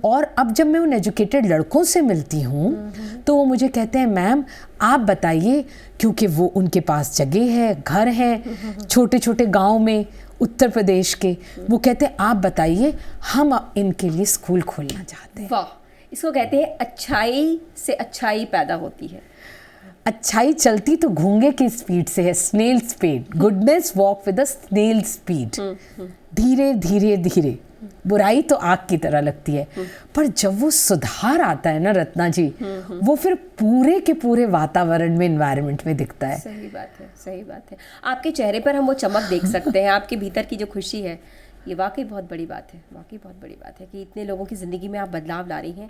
और अब जब मैं उन एजुकेटेड लड़कों से मिलती हूँ तो वो मुझे कहते हैं मैम आप बताइए, क्योंकि वो उनके पास जगह है, घर है, छोटे छोटे गांव में उत्तर प्रदेश के, वो कहते हैं आप बताइए, हम इनके लिए स्कूल खोलना चाहते हैं। वाह, इसको कहते हैं अच्छाई से अच्छाई पैदा होती है। अच्छाई चलती तो घोंगे की स्पीड से है, snail speed. Goodness walk with a snail speed, धीरे धीरे धीरे। बुराई तो आग की तरह लगती है, पर जब वो सुधार आता है ना रत्ना जी, वो फिर पूरे के पूरे वातावरण में, एनवायरनमेंट में दिखता है। सही बात है, सही बात है। आपके चेहरे पर हम वो चमक देख सकते हैं, आपके भीतर की जो खुशी है, ये वाकई बहुत बड़ी बात है, वाकई बहुत बड़ी बात है कि इतने लोगों की ज़िंदगी में आप बदलाव ला रही हैं।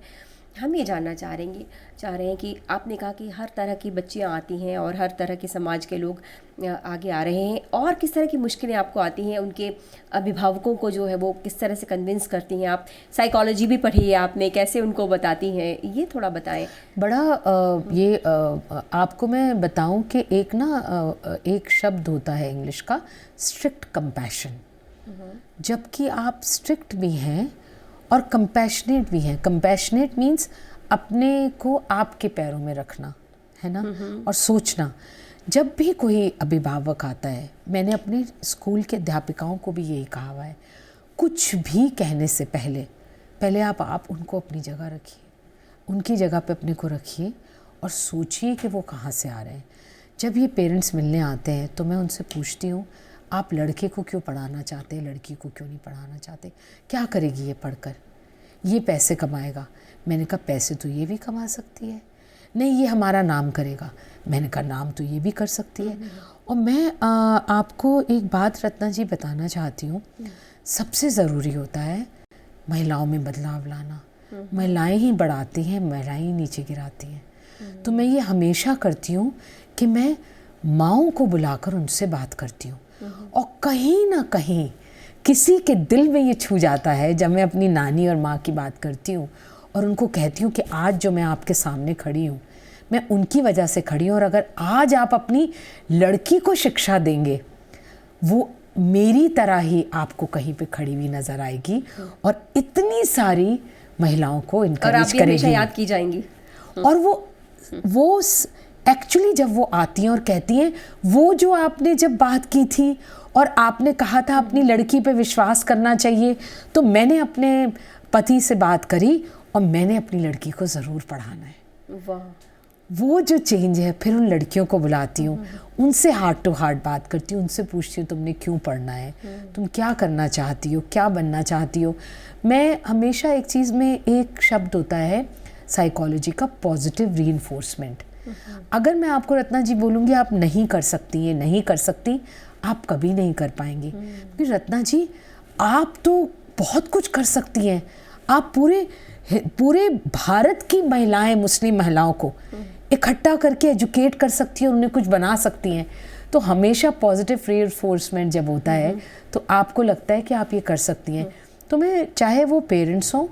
हम ये जानना चाह रहे हैं कि आपने कहा कि हर तरह की बच्चियां आती हैं और हर तरह के समाज के लोग आगे आ रहे हैं, और किस तरह की मुश्किलें आपको आती हैं, उनके अभिभावकों को जो है वो किस तरह से कन्विंस करती हैं आप? साइकोलॉजी भी पढ़ी है आपने, कैसे उनको बताती हैं, ये थोड़ा बताएं। बड़ा आपको मैं बताऊं कि एक शब्द होता है इंग्लिश का, स्ट्रिक्ट कंपैशन। जबकि आप स्ट्रिक्ट भी हैं और कंपैशनेट भी हैं। कंपैशनेट मीन्स अपने को आपके पैरों में रखना, है ना, और सोचना। जब भी कोई अभिभावक आता है, मैंने अपने स्कूल के अध्यापिकाओं को भी यही कहा हुआ है, कुछ भी कहने से पहले आप उनको अपनी जगह रखिए, उनकी जगह पे अपने को रखिए और सोचिए कि वो कहाँ से आ रहे हैं। जब ये पेरेंट्स मिलने आते हैं तो मैं उनसे पूछती हूँ, आप लड़के को क्यों पढ़ाना चाहते हैं, लड़की को क्यों नहीं पढ़ाना चाहते, क्या करेगी ये पढ़कर, ये पैसे कमाएगा। मैंने कहा पैसे तो ये भी कमा सकती है। नहीं, ये हमारा नाम करेगा। मैंने कहा नाम तो ये भी कर सकती है। और मैं आपको एक बात रत्ना जी बताना चाहती हूँ, सबसे ज़रूरी होता है महिलाओं में बदलाव लाना। महिलाएं ही बढ़ाती हैं, महिलाएं ही नीचे गिराती हैं। तो मैं ये हमेशा करती हूँ कि मैं माँओं को बुलाकर उनसे बात करती हूँ, और कहीं ना कहीं किसी के दिल में ये छू जाता है जब मैं अपनी नानी और माँ की बात करती हूँ और उनको कहती हूँ कि आज जो मैं आपके सामने खड़ी हूँ, मैं उनकी वजह से खड़ी हूँ, और अगर आज आप अपनी लड़की को शिक्षा देंगे, वो मेरी तरह ही आपको कहीं पे खड़ी हुई नज़र आएगी और इतनी सारी महिलाओं को इनकरेज करेगी, हमेशा याद की जाएंगी। और वो एक्चुअली जब वो आती हैं और कहती हैं, वो जो आपने जब बात की थी और आपने कहा था अपनी लड़की पे विश्वास करना चाहिए, तो मैंने अपने पति से बात करी और मैंने अपनी लड़की को ज़रूर पढ़ाना है। वाह, वो जो चेंज है, फिर उन लड़कियों को बुलाती हूँ, उनसे हार्ट टू हार्ट बात करती हूँ, उनसे पूछती हूँ तुमने क्यों पढ़ना है, तुम क्या करना चाहती हो, क्या बनना चाहती हो। मैं हमेशा एक चीज़ में, एक शब्द होता है साइकोलॉजी का, पॉजिटिव रीइंफोर्समेंट। अगर मैं आपको रत्ना जी बोलूँगी आप नहीं कर सकती, ये नहीं कर सकती, आप कभी नहीं कर पाएंगी। क्योंकि रत्ना जी आप तो बहुत कुछ कर सकती हैं। आप पूरे भारत की महिलाएं, मुस्लिम महिलाओं को इकट्ठा करके एजुकेट कर सकती हैं, उन्हें कुछ बना सकती हैं। तो हमेशा पॉजिटिव रीइंफोर्समेंट जब होता है तो आपको लगता है कि आप ये कर सकती हैं। तो मैं, चाहे वो पेरेंट्स हों,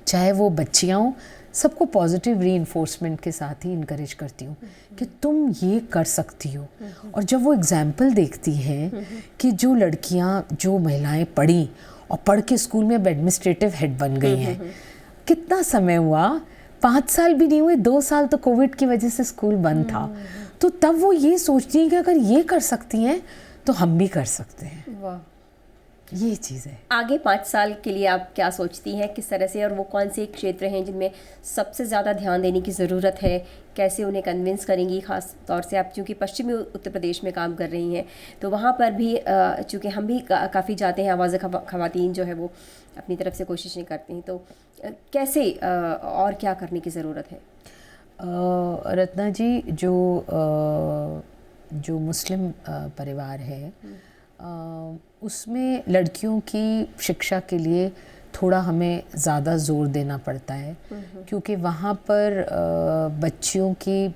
चाहे वो बच्चियाँ हों, सबको पॉजिटिव रीइंफोर्समेंट के साथ ही इनकरेज करती हूँ कि तुम ये कर सकती हो। और जब वो एग्जाम्पल देखती हैं कि जो लड़कियाँ, जो महिलाएं पढ़ी और पढ़ के स्कूल में एडमिनिस्ट्रेटिव हेड बन गई हैं, कितना समय हुआ, 5 साल भी नहीं हुए, 2 साल तो कोविड की वजह से स्कूल बंद था, तो तब वो ये सोचती हैं कि अगर ये कर सकती हैं तो हम भी कर सकते हैं। वाह, ये चीज़ है। आगे 5 साल के लिए आप क्या सोचती हैं, किस तरह से, और वो कौन से क्षेत्र हैं जिनमें सबसे ज़्यादा ध्यान देने की ज़रूरत है, कैसे उन्हें कन्विंस करेंगी? ख़ास तौर से आप चूँकि पश्चिमी उत्तर प्रदेश में काम कर रही हैं, तो वहाँ पर भी चूँकि हम भी काफ़ी जाते हैं, आवाज़ ख़वातीन जो है वो अपनी तरफ से कोशिशें करती हैं, तो कैसे और क्या करने की ज़रूरत है? रत्ना जी, जो मुस्लिम परिवार है, उसमें लड़कियों की शिक्षा के लिए थोड़ा हमें ज़्यादा ज़ोर देना पड़ता है, क्योंकि वहाँ पर बच्चियों की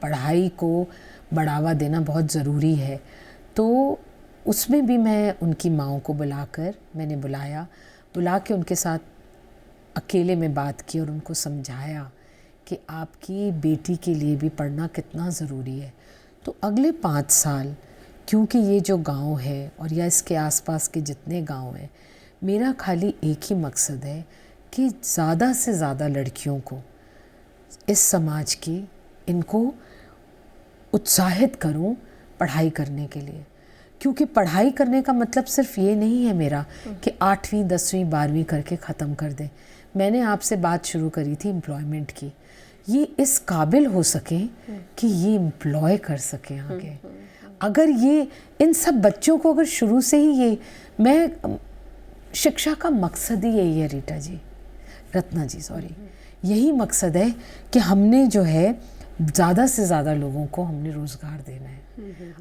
पढ़ाई को बढ़ावा देना बहुत ज़रूरी है। तो उसमें भी मैं उनकी माँओं को मैंने बुला के उनके साथ अकेले में बात की और उनको समझाया कि आपकी बेटी के लिए भी पढ़ना कितना ज़रूरी है। तो अगले 5 साल, क्योंकि ये जो गांव है और या इसके आसपास के जितने गांव हैं, मेरा खाली एक ही मकसद है कि ज़्यादा से ज़्यादा लड़कियों को इस समाज की, इनको उत्साहित करूं पढ़ाई करने के लिए। क्योंकि पढ़ाई करने का मतलब सिर्फ ये नहीं है मेरा कि 8वीं 10वीं 12वीं करके ख़त्म कर दें। मैंने आपसे बात शुरू करी थी एम्प्लॉयमेंट की, ये इस काबिल हो सकें कि ये एम्प्लॉय कर सकें आगे। अगर ये इन सब बच्चों को अगर शुरू से ही मैं शिक्षा का मकसद ही यही है रीटा जी, रत्ना जी सॉरी, यही मकसद है कि हमने जो है ज़्यादा से ज़्यादा लोगों को हमने रोज़गार देना है।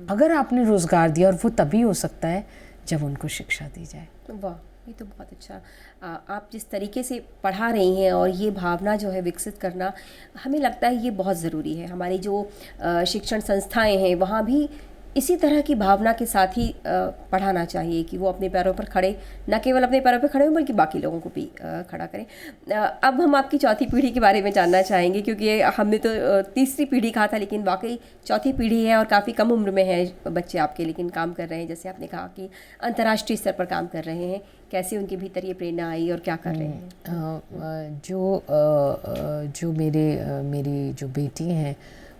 अगर आपने रोज़गार दिया, और वो तभी हो सकता है जब उनको शिक्षा दी जाए। वाह, ये तो बहुत अच्छा। आप जिस तरीके से पढ़ा रही हैं और ये भावना जो है विकसित करना, हमें लगता है ये बहुत ज़रूरी है। हमारी जो शिक्षण संस्थाएं हैं वहाँ भी इसी तरह की भावना के साथ ही पढ़ाना चाहिए कि वो अपने पैरों पर खड़े, न केवल अपने पैरों पर खड़े हों बल्कि बाकी लोगों को भी खड़ा करें। अब हम आपकी चौथी पीढ़ी के बारे में जानना चाहेंगे, क्योंकि हमने तो तीसरी पीढ़ी कहा था, लेकिन वाकई चौथी पीढ़ी है और काफ़ी कम उम्र में है बच्चे आपके, लेकिन काम कर रहे हैं। जैसे आपने कहा कि अंतर्राष्ट्रीय स्तर पर काम कर रहे हैं, कैसे उनके भीतर ये प्रेरणा आई और क्या कर रहे हैं? जो मेरी जो बेटी हैं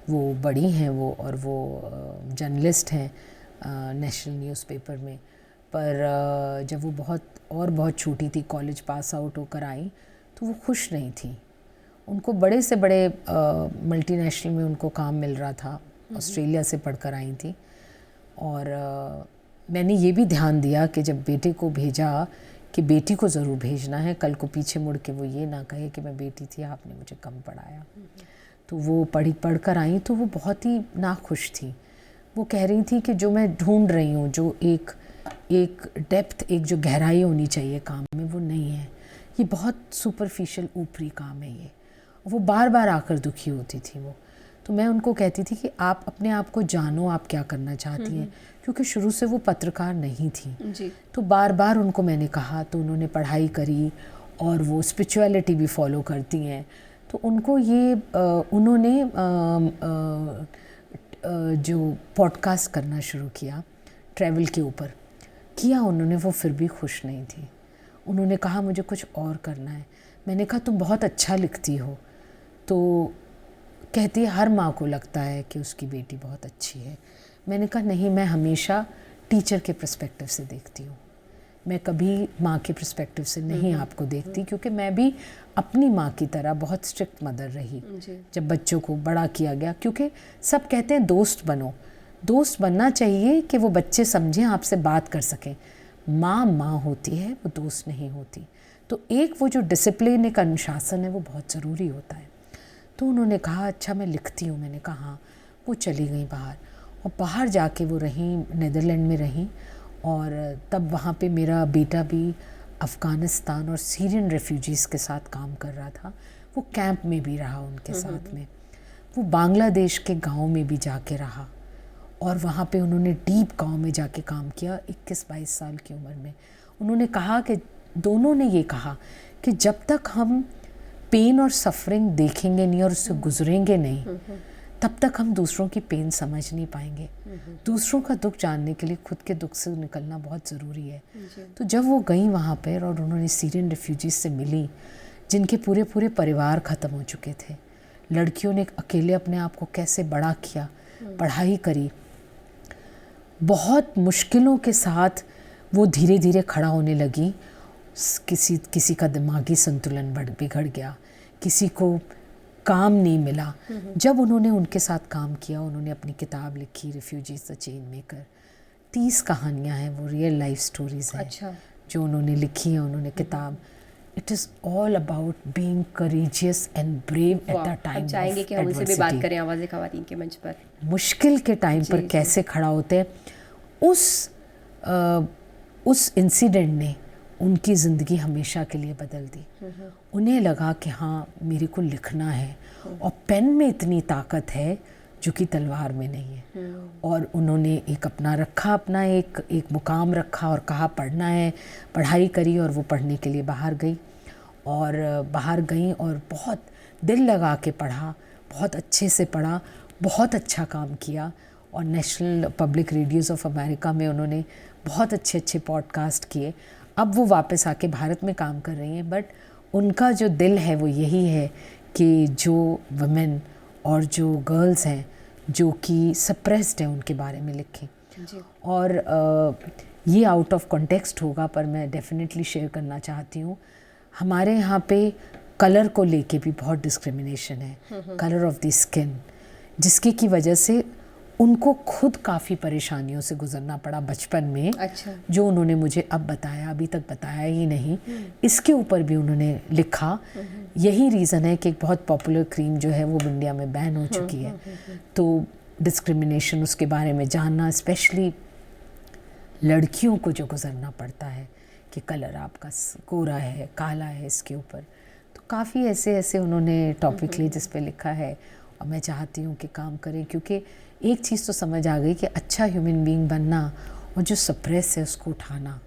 वो बड़ी हैं, वो जर्नलिस्ट हैं नेशनल न्यूज़पेपर में। पर जब वो बहुत छोटी थी, कॉलेज पास आउट होकर आई, तो वो खुश नहीं थी। उनको बड़े से बड़े मल्टीनेशनल में उनको काम मिल रहा था, ऑस्ट्रेलिया से पढ़कर आई थी। और मैंने ये भी ध्यान दिया कि जब बेटे को भेजा कि बेटी को ज़रूर भेजना है, कल को पीछे मुड़ के वो ये ना कहे कि मैं बेटी थी, आपने मुझे कम पढ़ाया। तो वो पढ़ कर आई तो वो बहुत ही नाखुश थी। वो कह रही थी कि जो मैं ढूंढ रही हूँ, जो एक डेप्थ, एक जो गहराई होनी चाहिए काम में, वो नहीं है। ये बहुत सुपरफिशियल ऊपरी काम है ये। वो बार बार आकर दुखी होती थी वो। तो मैं उनको कहती थी कि आप अपने आप को जानो, आप क्या करना चाहती हैं, क्योंकि शुरू से वो पत्रकार नहीं थी जी। तो बार बार उनको मैंने कहा, तो उन्होंने पढ़ाई करी और वो स्पिरिचुअलिटी भी फॉलो करती हैं। तो उनको ये उन्होंने जो पॉडकास्ट करना शुरू किया ट्रैवल के ऊपर किया उन्होंने, वो फिर भी खुश नहीं थी। उन्होंने कहा मुझे कुछ और करना है। मैंने कहा तुम बहुत अच्छा लिखती हो। तो कहती है हर माँ को लगता है कि उसकी बेटी बहुत अच्छी है। मैंने कहा नहीं, मैं हमेशा टीचर के पर्सपेक्टिव से देखती हूँ, मैं कभी माँ के पर्सपेक्टिव से नहीं आपको देखती, क्योंकि मैं भी अपनी माँ की तरह बहुत स्ट्रिक्ट मदर रही जब बच्चों को बड़ा किया गया। क्योंकि सब कहते हैं दोस्त बनो, दोस्त बनना चाहिए कि वो बच्चे समझें, आपसे बात कर सकें। माँ होती है, वो दोस्त नहीं होती। तो एक वो जो डिसिप्लिन, एक अनुशासन है, वो बहुत ज़रूरी होता है। तो उन्होंने कहा अच्छा मैं लिखती हूँ। मैंने कहा हाँ। वो चली गई बाहर, और बाहर जाके वो रहीं, नीदरलैंड में रहीं। और तब वहाँ पे मेरा बेटा भी अफ़गानिस्तान और सीरियन रेफ्यूजीज़ के साथ काम कर रहा था। वो कैंप में भी रहा उनके साथ में। वो बांग्लादेश के गांव में भी जाके रहा, और वहाँ पे उन्होंने डीप गांव में जाके काम किया 21-22 साल की उम्र में। उन्होंने कहा कि दोनों ने ये कहा कि जब तक हम पेन और सफरिंग देखेंगे नहीं और उससे गुजरेंगे नहीं, तब तक हम दूसरों की पेन समझ नहीं पाएंगे। दूसरों का दुख जानने के लिए खुद के दुख से निकलना बहुत ज़रूरी है। तो जब वो गई वहाँ पर और उन्होंने सीरियन रेफ्यूजीज से मिली, जिनके पूरे परिवार ख़त्म हो चुके थे, लड़कियों ने अकेले अपने आप को कैसे बड़ा किया, पढ़ाई करी, बहुत मुश्किलों के साथ वो धीरे धीरे खड़ा होने लगी। किसी का दिमागी संतुलन बिगड़ गया, किसी को काम नहीं मिला। जब उन्होंने उनके साथ काम किया, उन्होंने अपनी किताब लिखी रिफ्यूजीज द चेन मेकर। 30 कहानियाँ हैं, वो रियल लाइफ स्टोरीज़ हैं। अच्छा। जो उन्होंने लिखी हैं, उन्होंने किताब। It is all about being courageous and brave at the time. चाहेंगे कि हम उनसे भी बात करें आवाज़े ख़वातीन के मंच पर। मुश्किल के टाइम पर कैसे खड़ा होते हैं। उस इंसिडेंट ने उनकी ज़िंदगी हमेशा के लिए बदल दी। उन्हें लगा कि हाँ मेरे को लिखना है, और पेन में इतनी ताकत है जो कि तलवार में नहीं है। और उन्होंने एक मुकाम रखा और कहा पढ़ना है। पढ़ाई करी और वो पढ़ने के लिए बाहर गई और बहुत दिल लगा के पढ़ा, बहुत अच्छे से पढ़ा, बहुत अच्छा काम किया। और national public radios of America में उन्होंने बहुत अच्छे पॉडकास्ट किए। अब वो वापस आके भारत में काम कर रही हैं, बट उनका जो दिल है वो यही है कि जो वुमेन और जो गर्ल्स हैं जो कि सप्रेस्ड हैं उनके बारे में लिखें। और ये आउट ऑफ कॉन्टेक्स्ट होगा, पर मैं डेफिनेटली शेयर करना चाहती हूँ। हमारे यहाँ पे कलर को लेके भी बहुत डिस्क्रिमिनेशन है, कलर ऑफ द स्किन, जिसकी की वजह से उनको खुद काफ़ी परेशानियों से गुजरना पड़ा बचपन में। अच्छा। जो उन्होंने मुझे अब बताया, अभी तक बताया ही नहीं। इसके ऊपर भी उन्होंने लिखा। यही रीज़न है कि एक बहुत पॉपुलर क्रीम जो है वो इंडिया में बैन हो चुकी है। तो डिस्क्रिमिनेशन, उसके बारे में जानना, स्पेशली लड़कियों को जो गुजरना पड़ता है कि कलर आपका गोरा है, काला है, इसके ऊपर तो काफ़ी ऐसे उन्होंने टॉपिक लिए जिस पे लिखा है। और मैं चाहती हूँ कि काम करें, क्योंकि एक चीज़ तो समझ आ गई कि अच्छा ह्यूमन बीइंग बनना और जो सप्रेस है उसको उठाना,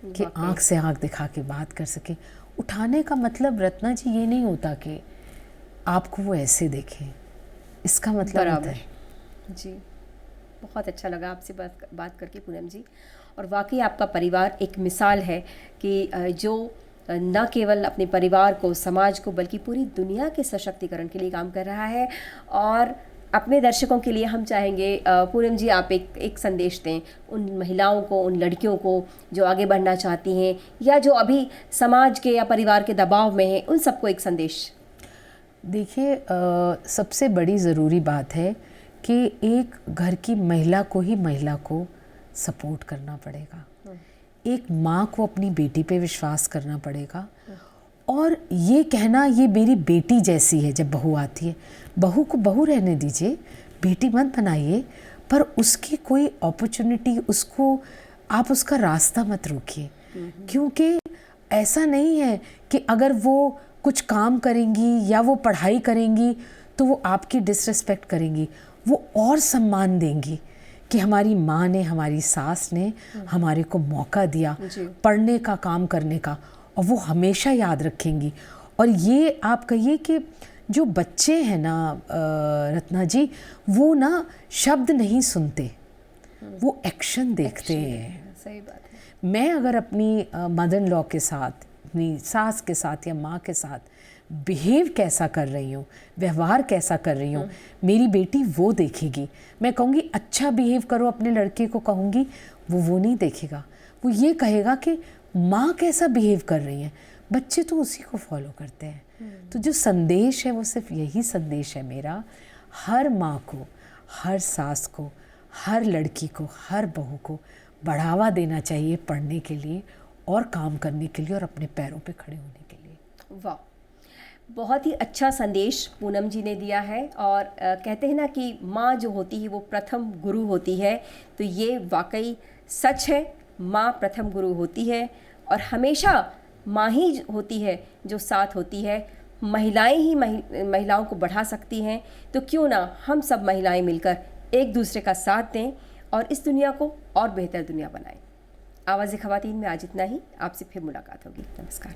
कि आँख से आँख दिखा के बात कर सके। उठाने का मतलब रत्ना जी ये नहीं होता कि आपको वो ऐसे देखें, इसका मतलब होता है। जी, बहुत अच्छा लगा आपसे बात करके पूनम जी। और वाकई आपका परिवार एक मिसाल है कि जो न केवल अपने परिवार को, समाज को, बल्कि पूरी दुनिया के सशक्तिकरण के लिए काम कर रहा है। और अपने दर्शकों के लिए हम चाहेंगे पूनम जी आप एक संदेश दें उन महिलाओं को, उन लड़कियों को जो आगे बढ़ना चाहती हैं या जो अभी समाज के या परिवार के दबाव में हैं, उन सबको एक संदेश। देखिए, सबसे बड़ी ज़रूरी बात है कि एक घर की महिला को ही महिला को सपोर्ट करना पड़ेगा। एक माँ को अपनी बेटी पे विश्वास करना पड़ेगा और ये कहना ये मेरी बेटी जैसी है। जब बहू आती है, बहू को बहू रहने दीजिए, बेटी मत बनाइए, पर उसकी कोई अपॉर्चुनिटी, उसको आप उसका रास्ता मत रोकिए। क्योंकि ऐसा नहीं है कि अगर वो कुछ काम करेंगी या वो पढ़ाई करेंगी तो वो आपकी डिसरिस्पेक्ट करेंगी, वो और सम्मान देंगी कि हमारी माँ ने, हमारी सास ने हमारे को मौका दिया पढ़ने का, काम करने का, और वो हमेशा याद रखेंगी। और ये आप कहिए कि जो बच्चे हैं ना रत्ना जी, वो ना शब्द नहीं सुनते, वो एक्शन देखते हैं। सही बात है। मैं अगर अपनी मदर इन लॉ के साथ, अपनी सास के साथ या माँ के साथ बिहेव कैसा कर रही हूँ, व्यवहार कैसा कर रही हूँ, मेरी बेटी वो देखेगी। मैं कहूँगी अच्छा बिहेव करो अपने लड़के को, कहूँगी वो नहीं देखेगा, वो ये कहेगा कि माँ कैसा बिहेव कर रही है। बच्चे तो उसी को फॉलो करते हैं। तो जो संदेश है वो सिर्फ यही संदेश है मेरा, हर माँ को, हर सास को, हर लड़की को, हर बहू को बढ़ावा देना चाहिए पढ़ने के लिए और काम करने के लिए और अपने पैरों पे खड़े होने के लिए। वाह, बहुत ही अच्छा संदेश पूनम जी ने दिया है। और कहते हैं ना कि माँ जो होती है वो प्रथम गुरु होती है, तो ये वाकई सच है। माँ प्रथम गुरु होती है और हमेशा माँ ही होती है जो साथ होती है। महिलाएं ही महिलाओं को बढ़ा सकती हैं, तो क्यों ना हम सब महिलाएं मिलकर एक दूसरे का साथ दें और इस दुनिया को और बेहतर दुनिया बनाएं। आवाज़-ए-ख़वातीन में आज इतना ही। आपसे फिर मुलाकात होगी। नमस्कार।